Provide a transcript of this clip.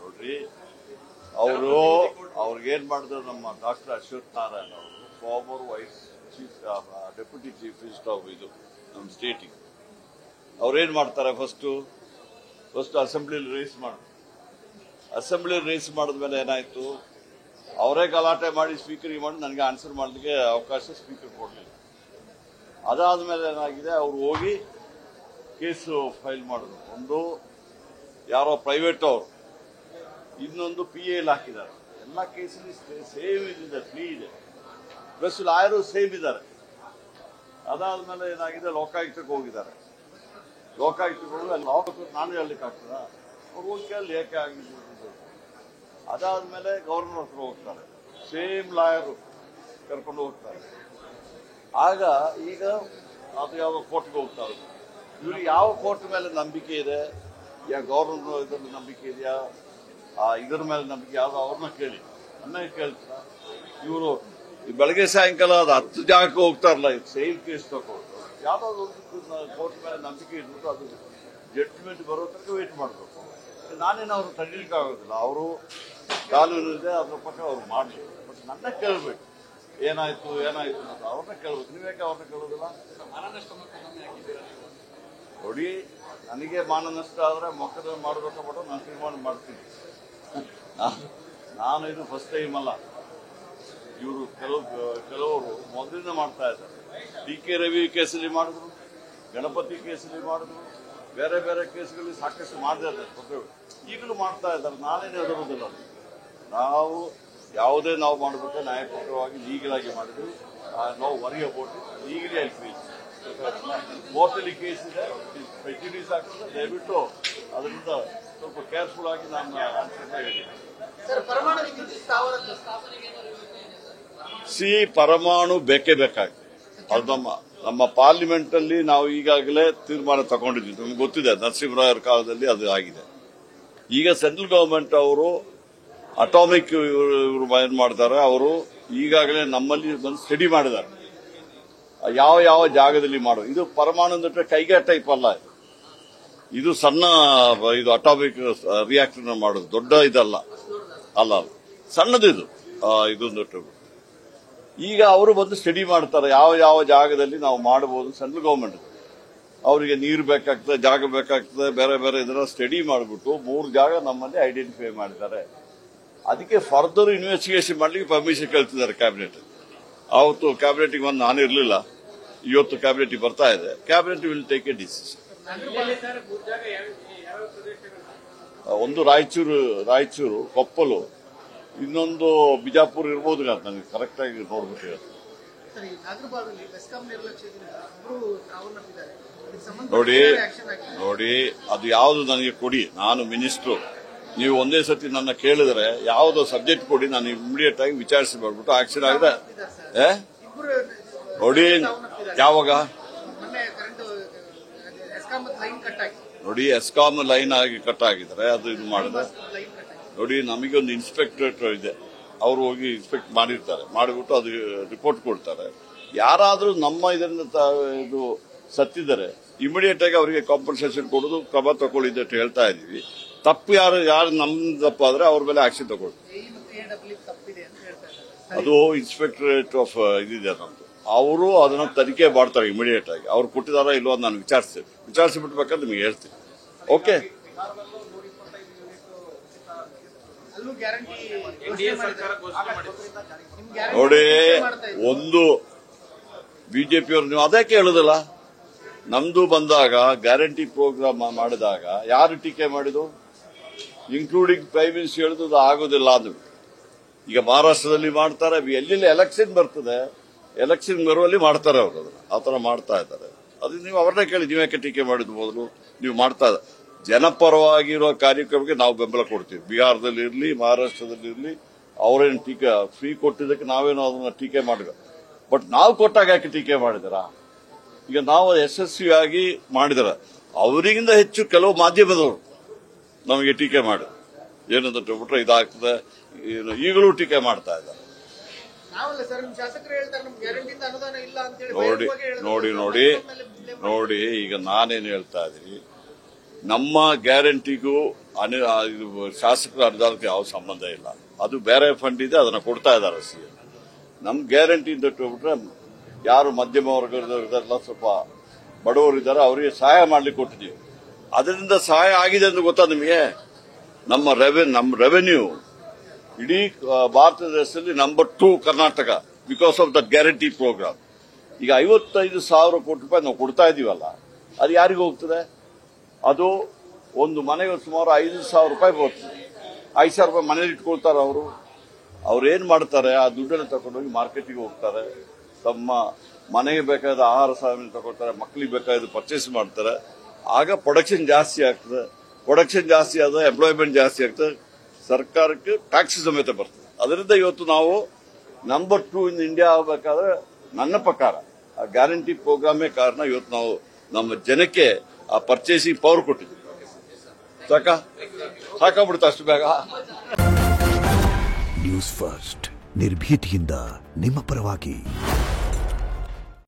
ನೋಡ್ರಿ, ಅವರು ಅವ್ರಿಗೇನ್ ಮಾಡಿದ್ರು ನಮ್ಮ ಡಾಕ್ಟರ್ ಅಶ್ವಥ್ ನಾರಾಯಣ ಅವರು, former vice chief deputy chief minister of ಇದು ನಮ್ಮ ಸ್ಟೇಟಿಗೆ, ಅವ್ರೇನ್ ಮಾಡ್ತಾರೆ, ಫಸ್ಟ್ ಅಸೆಂಬ್ಲಿಲಿ ರೇಸ್ ಮಾಡಿದ್ರು. ಅಸೆಂಬ್ಲಿ ರೇಸ್ ಮಾಡಿದ್ಮೇಲೆ ಏನಾಯ್ತು, ಅವರೇ ಗಲಾಟೆ ಮಾಡಿ ಸ್ಪೀಕರ್ಗೆ ಮಾಡಿ ನನಗೆ ಆನ್ಸರ್ ಮಾಡಲಿಕ್ಕೆ ಅವಕಾಶ ಸ್ಪೀಕರ್ ಕೊಡಲಿಲ್ಲ. ಅದಾದ್ಮೇಲೆ ಏನಾಗಿದೆ, ಅವರು ಹೋಗಿ ಕೇಸು ಫೈಲ್ ಮಾಡಿದ್ರು. ಒಂದು ಯಾರೋ ಪ್ರೈವೇಟ್ ಅವರು, ಇನ್ನೊಂದು PA ಹಾಕಿದ್ದಾರೆ. ಎಲ್ಲ ಕೇಸಲ್ಲಿ ಸೇಮ್ ಇದೆ, ಫ್ರೀ ಇದೆ, ಪ್ಲಸ್ ಲಾಯರು ಸೇಮ್ ಇದ್ದಾರೆ. ಅದಾದ್ಮೇಲೆ ಏನಾಗಿದೆ, ಲೋಕಾಯುಕ್ತಕ್ಕೆ ಹೋಗಿದ್ದಾರೆ. ಲೋಕಾಯುಕ್ತಕ್ಕೆ ಹೋಗಿ ಅಲ್ಲಿ ನಾನು ಹೇಳಲಿಕ್ಕೆ ಆಗ್ತದ, ಅವ್ರು ಹೋಗಿ ಕೇಳಿ ಏಕೆ ಆಗಿದೆ. ಅದಾದ್ಮೇಲೆ ಗವರ್ನರ್ ಹತ್ರ ಹೋಗ್ತಾರೆ, ಸೇಮ್ ಲಾಯರು ಕರ್ಕೊಂಡು ಹೋಗ್ತಾರೆ. ಆಗ ಈಗ ಅದು ಯಾವ ಕೋರ್ಟ್ಗೆ ಹೋಗ್ತಾರೆ. ಇವ್ರಿಗೆ ಯಾವ ಕೋರ್ಟ್ ಮೇಲೆ ನಂಬಿಕೆ ಇದೆ, ಯಾ ಗವರ್ನರ್ ಇದ್ರಲ್ಲಿ ನಂಬಿಕೆ ಇದೆಯಾ, ಇದರ ಮೇಲೆ ನಂಬಿಕೆ ಯಾವ್ದು, ಅವ್ರನ್ನ ಕೇಳಿ. ನನ್ನ ಕೇಳ್ತಾರ ಇವರು ಬೆಳಗ್ಗೆ ಸಾಯಂಕಾಲ ಅದು 10 ಜಾಗಕ್ಕೆ ಹೋಗ್ತಾರಲ್ಲ, ಸೇಮ್ ಕೇಸ್ ತಗೊಂಡು ಯಾವ್ದಾದ್ರು ಒಂದು ಕೋರ್ಟ್ ಮೇಲೆ ನಂಬಿಕೆ ಇಟ್ಬಿಟ್ಟು ಅದು ಜಡ್ಜ್ಮೆಂಟ್ ಬರೋ ತನಕ ವೇಟ್ ಮಾಡಬೇಕು. ನಾನೇನು ಅವ್ರು ತಡೀಲಿಕ್ಕೆ ಆಗೋದಿಲ್ಲ, ಅವರು ಕಾನೂನು ಇದೆ, ಅದ್ರ ಪಕ್ಕ ಅವ್ರು ಮಾಡಲಿ. ಬಟ್ ನನ್ನ ಕೇಳಬೇಕು, ಏನಾಯ್ತು ಅಂತ ಅವ್ರನ್ನ ಕೇಳಬೇಕು. ನೀವ್ಯಾಕೆ ಅವ್ರನ್ನ ಕೇಳೋದಿಲ್ಲ? ನೋಡಿ, ನನಗೆ ಮಾನ ನಷ್ಟ ಆದ್ರೆ ಮೊಕದ್ದಮೆ ಮಾಡಬೇಕಂದ್ಬಿಟ್ಟು ನಾನು ತೀರ್ಮಾನ ಮಾಡ್ತೀನಿ. ನಾನು ಇದು ಫಸ್ಟ್ ಟೈಮ್ ಅಲ್ಲ, ಇವರು ಕೆಲವರು ಮೊದಲಿಂದ ಮಾಡ್ತಾ ಇದ್ದಾರೆ. DK ರವಿ ಕೇಸಲ್ಲಿ ಮಾಡಿದ್ರು, ಗಣಪತಿ ಕೇಸಲ್ಲಿ ಮಾಡಿದ್ರು, ಬೇರೆ ಬೇರೆ ಕೇಸ್ಗಳಲ್ಲಿ ಸಾಕಷ್ಟು ಮಾಡ್ತಾ ಇದ್ದಾರೆ, ಈಗಲೂ ಮಾಡ್ತಾ ಇದ್ದಾರೆ. ನಾನೇನು ಹೆದರುವುದಿಲ್ಲ. ನಾವು ಯಾವುದೇ ನಾವು ಮಾಡಬೇಕು ನ್ಯಾಯಪೂರ್ವಕವಾಗಿ ಲೀಗಲಾಗಿ ಮಾಡಿದ್ವಿ. ನಾವು worry about legally I feel. ಕೋರ್ಟಲ್ಲಿ ಕೇಸ್ ಇದೆ, ಪ್ರೆಜುಡಿಸ್ ಆಗ್ತದೆ, ದಯವಿಟ್ಟು ಅದರಿಂದ ಸ್ವಲ್ಪ ಕೇರ್ಫುಲ್ ಆಗಿ ನಾನು ಆನ್ಸರ್ ಹೇಳಿ. ಪರಮಾಣು ಬೇಕೇ ಬೇಕಾಗಿದೆ. ಅದು ನಮ್ಮ ಪಾರ್ಲಿಮೆಂಟ್ ಅಲ್ಲಿ ನಾವು ಈಗಾಗಲೇ ತೀರ್ಮಾನ ತಗೊಂಡಿದ್ವಿ. ನಮ್ಗೆ ಗೊತ್ತಿದೆ, ನರಸಿಂಹರಾಯರ ಕಾಲದಲ್ಲಿ ಅದು ಆಗಿದೆ. ಈಗ ಸೆಂಟ್ರಲ್ ಗವರ್ಮೆಂಟ್ ಅವರು ಅಟಾಮಿಕ್ ಇವರು ಏನ್ ಮಾಡ್ತಾರೆ, ಅವರು ಈಗಾಗಲೇ ನಮ್ಮಲ್ಲಿ ಬಂದು ಸ್ಟಡಿ ಮಾಡಿದ್ದಾರೆ, ಯಾವ ಜಾಗದಲ್ಲಿ ಮಾಡೋದು. ಇದು ಪರಮಾಣು ಅಂದ್ರೆ ಕೈಗಾ ಟೈಪ್ ಅಲ್ಲ, ಇದು ಸಣ್ಣ ಇದು ಅಟಾಮಿಕ್ ರಿಯಾಕ್ಟರ್ ಮಾಡೋದು, ದೊಡ್ಡ ಇದಲ್ಲ, ಅಲ್ಲ ಸಣ್ಣದು ಇದೊಂದು. ಈಗ ಅವರು ಬಂದು ಸ್ಟಡಿ ಮಾಡ್ತಾರೆ, ಯಾವ ಜಾಗದಲ್ಲಿ ನಾವು ಮಾಡಬಹುದು. ಸೆಂಟ್ರಲ್ ಗವರ್ಮೆಂಟ್ ಅವರಿಗೆ ನೀರು ಬೇಕಾಗ್ತದೆ, ಜಾಗ ಬೇಕಾಗ್ತದೆ, ಬೇರೆ ಬೇರೆ ಇದನ್ನ ಸ್ಟಡಿ ಮಾಡಿಬಿಟ್ಟು 3 ಜಾಗ ನಮ್ಮಲ್ಲಿ ಐಡೆಂಟಿಫೈ ಮಾಡಿದ್ದಾರೆ. ಅದಕ್ಕೆ ಫರ್ದರ್ ಇನ್ವೆಸ್ಟಿಗೇಷನ್ ಮಾಡ್ಲಿಕ್ಕೆ ಪರ್ಮಿಷನ್ ಕೇಳ್ತಿದ್ದಾರೆ ಕ್ಯಾಬಿನೆಟ್. ಅವತ್ತು ಕ್ಯಾಬಿನೆಟ್ಗೆ ಬಂದು ನಾನಿರಲಿಲ್ಲ, ಇವತ್ತು ಕ್ಯಾಬಿನೆಟ್ ಬರ್ತಾ ಇದೆ. Cabinet will take A decision. ಒಂದು ರಾಯಚೂರು, ಕೊಪ್ಪಲು, ಇನ್ನೊಂದು ಬಿಜಾಪುರ ಇರ್ಬೋದು ಅಂತ ನನಗೆ ಕರೆಕ್ಟ್ ಆಗಿ ನೋಡ್ಬಿಟ್ಟು. ನೋಡಿ ಅದು ಯಾವುದು ನನಗೆ ಕೊಡಿ, ನಾನು ಮಿನಿಸ್ಟ್ರು. ನೀವು ಒಂದೇ ಸತಿ ನನ್ನ ಕೇಳಿದ್ರೆ ಯಾವ್ದೋ ಸಬ್ಜೆಕ್ಟ್ ಕೊಡಿ, ನಾನು ಇಮಿಡಿಯೇಟ್ ಆಗಿ ವಿಚಾರಿಸಿ ಮಾಡ್ಬಿಟ್ಟು ಆಕ್ಷನ್ ಆಗಿದೆ. ನೋಡಿ ಯಾವಾಗ ನೋಡಿ ಎಸ್ಕಾಮ್ ಲೈನ್ ಆಗಿ ಕಟ್ ಆಗಿದ್ರೆ ಅದು ಇದು ಮಾಡಿದ್ರೆ ನೋಡಿ, ನಮಗೆ ಒಂದು ಇನ್ಸ್ಪೆಕ್ಟರೇಟ್ ಇದೆ, ಅವರು ಹೋಗಿ ಇನ್ಸ್ಪೆಕ್ಟ್ ಮಾಡಿರ್ತಾರೆ, ಮಾಡಿಬಿಟ್ಟು ಅದು ರಿಪೋರ್ಟ್ ಕೊಡ್ತಾರೆ. ಯಾರಾದ್ರೂ ನಮ್ಮ ಇದರಿಂದ ಇದು ಸತ್ತಿದ್ದಾರೆ ಇಮಿಡಿಯೇಟ್ ಆಗಿ ಅವರಿಗೆ ಕಾಂಪನ್ಸೇಷನ್ ಕೊಡೋದು, ಕ್ರಮ ತಗೊಳ್ಳಿದೆ ಅಂತ ಹೇಳ್ತಾ ಇದೀವಿ. ತಪ್ಪು ಯಾರು ನಮ್ ತಪ್ಪಾದ್ರೆ ಅವ್ರ ಮೇಲೆ ಆಕ್ಷನ್ ತಗೊಳ್ತೀವಿ. ಅದು ಇನ್ಸ್ಪೆಕ್ಟರೇಟ್ ಆಫ್ ಇದಿದೆ ನಮ್ದು, ಅವರು ಅದನ್ನ ತನಿಖೆ ಮಾಡ್ತಾರೆ ಇಮಿಡಿಯೇಟ್ ಆಗಿ. ಅವ್ರು ಕೊಟ್ಟಿದಾರ ಇಲ್ವೋ ಅಂತ ನಾನು ವಿಚಾರಿಸಿಬಿಟ್ಟು ಬೇಕಾದ್ರೆ ನಿಮಗೆ ಹೇಳ್ತೀನಿ. ಓಕೆ, ನೋಡಿ, ಒಂದು ಬಿಜೆಪಿಯವರು ನೀವು ಅದಕ್ಕೆ ಹೇಳುದಿಲ್ಲ. ನಮ್ದು ಬಂದಾಗ ಗ್ಯಾರಂಟಿ ಪ್ರೋಗ್ರಾಮ್ ಮಾಡಿದಾಗ ಯಾರು ಟೀಕೆ ಮಾಡಿದ್ರು, ಇನ್ಕ್ಲೂಡಿಂಗ್ ಪ್ರೈಮ್ ಮಿನಿಸ್ಟರ್ ಹೇಳುದು ಆಗೋದಿಲ್ಲ ಅಂದ್ರು. ಈಗ ಮಹಾರಾಷ್ಟ್ರದಲ್ಲಿ ಮಾಡ್ತಾರೆ, ಎಲ್ಲೆಲ್ಲಿ ಎಲೆಕ್ಷನ್ ಬರ್ತದೆ, ಎಲೆಕ್ಷನ್ ಬರುವಲ್ಲಿ ಮಾಡ್ತಾರೆ ಅವರು, ಅದನ್ನ ಆತರ ಮಾಡ್ತಾ ಇದ್ದಾರೆ. ಅದು ನೀವು ಅವ್ರನ್ನೇ ಕೇಳಿ, ನೀವ್ಯಾಕೆ ಟೀಕೆ ಮಾಡಿದ್ ಮೊದಲು ನೀವು ಮಾಡ್ತಾ ಇದ್ದಾರೆ. ಜನಪರವಾಗಿರೋ ಕಾರ್ಯಕ್ರಮಕ್ಕೆ ನಾವು ಬೆಂಬಲ ಕೊಡ್ತೀವಿ. ಬಿಹಾರದಲ್ಲಿ ಇರಲಿ, ಮಹಾರಾಷ್ಟ್ರದಲ್ಲಿ ಇರಲಿ, ಅವರೇನು ಟೀಕೆ ಫ್ರೀ ಕೊಟ್ಟಿದ್ದಕ್ಕೆ ನಾವೇನೋ ಅದನ್ನ ಟೀಕೆ ಮಾಡಿದ. ಬಟ್ ನಾವು ಕೊಟ್ಟಾಗ ಯಾಕೆ ಟೀಕೆ ಮಾಡಿದಾರ? ಈಗ ನಾವು ಯಶಸ್ವಿಯಾಗಿ ಮಾಡಿದಾರ, ಅವರಿಗಿಂತ ಹೆಚ್ಚು ಕೆಲವು ಮಾಧ್ಯಮದವರು ನಮಗೆ ಟೀಕೆ ಮಾಡಿ ಏನಂತ ಬಿಟ್ರೆ ಇದಾಗ್ತದೆ, ಈಗಲೂ ಟೀಕೆ ಮಾಡ್ತಾ ಇದ್ದಾರೆ. ನೋಡಿ, ಈಗ ನಾನೇನು ಹೇಳ್ತಾ ಇದ್ದೀನಿ, ನಮ್ಮ ಗ್ಯಾರಂಟಿಗೂ ಇದು ಶಾಸಕರ ಅನುದಾನಕ್ಕೆ ಯಾವ ಸಂಬಂಧ ಇಲ್ಲ. ಅದು ಬೇರೆ ಫಂಡ್ ಇದೆ, ಅದನ್ನ ಕೊಡ್ತಾ ಇದ್ದಾರೆ ಸಿಎಂ. ನಮ್ ಗ್ಯಾರಂಟಿ ಅಂತ ಇಟ್ಬಿಟ್ರೆ ಯಾರು ಮಧ್ಯಮ ವರ್ಗದವರಿದಾರಲ್ಲ, ಸ್ವಲ್ಪ ಬಡವರಿದ್ದಾರೆ, ಅವರಿಗೆ ಸಹಾಯ ಮಾಡ್ಲಿಕ್ಕೆ ಕೊಟ್ಟಿದ್ದೀವಿ. ಅದರಿಂದ ಸಹಾಯ ಆಗಿದೆ ಅಂತ ಗೊತ್ತಾ ನಿಮಗೆ? ನಮ್ಮ ರೆವೆನ್ಯೂ ಇಡೀ ಭಾರತ ದೇಶದಲ್ಲಿ number 2 Karnataka, because of that guarantee program. ಈಗ 55,000 ಕೋಟಿ ರೂಪಾಯಿ ನಾವು ಕೊಡ್ತಾ ಇದೀವಲ್ಲ, ಅದು ಯಾರಿಗೆ ಹೋಗ್ತದೆ? ಅದು ಒಂದು ಮನೆಗೆ ಸುಮಾರು 5,000 ರೂಪಾಯಿ ಬರ್ತದೆ. 5,000 ರೂಪಾಯಿ ಮನೇಲಿ ಇಟ್ಕೊಳ್ತಾರೆ ಅವ್ರು ಏನ್ ಮಾಡ್ತಾರೆ? ಆ ದುಡ್ಡನ್ನು ತಗೊಂಡೋಗಿ ಮಾರ್ಕೆಟಿಗೆ ಹೋಗ್ತಾರೆ, ತಮ್ಮ ಮನೆಗೆ ಬೇಕಾದ ಆಹಾರ ಸಾಮಾನು ತಗೊಳ್ತಾರೆ, ಮಕ್ಕಳಿಗೆ ಬೇಕಾದ ಪರ್ಚೇಸ್ ಮಾಡ್ತಾರೆ. ಆಗ ಪ್ರೊಡಕ್ಷನ್ ಜಾಸ್ತಿ ಆಗ್ತದೆ. ಪ್ರೊಡಕ್ಷನ್ ಜಾಸ್ತಿ ಆದ ಎಂಪ್ಲಾಯ್ಮೆಂಟ್ ಜಾಸ್ತಿ ಆಗ್ತದೆ, ಸರ್ಕಾರಕ್ಕೆ ಟ್ಯಾಕ್ಸ್ ಸಮೇತ ಬರ್ತದೆ. ಅದರಿಂದ ಇವತ್ತು ನಾವು ನಂಬರ್ 2 ಇನ್ ಇಂಡಿಯಾ ಆಗಬೇಕಾದ್ರೆ ನನ್ನ ಪ್ರಕಾರ ಆ ಗ್ಯಾರಂಟಿ ಪ್ರೋಗ್ರಾಮೇ ಕಾರಣ. ಇವತ್ತು ನಾವು ನಮ್ಮ ಜನಕ್ಕೆ ಆ ಪರ್ಚೇಸಿಂಗ್ ಪವರ್ ಕೊಟ್ಟಿದ್ದೀವಿ. ಸಾಕಾಗ್ಬಿಡುತ್ತೆ ಅಷ್ಟು ಬೇಗ. ನ್ಯೂಸ್ ಫಸ್ಟ್ ನಿರ್ಭೀತಿಯಿಂದ ನಿಮ್ಮ ಪರವಾಗಿ.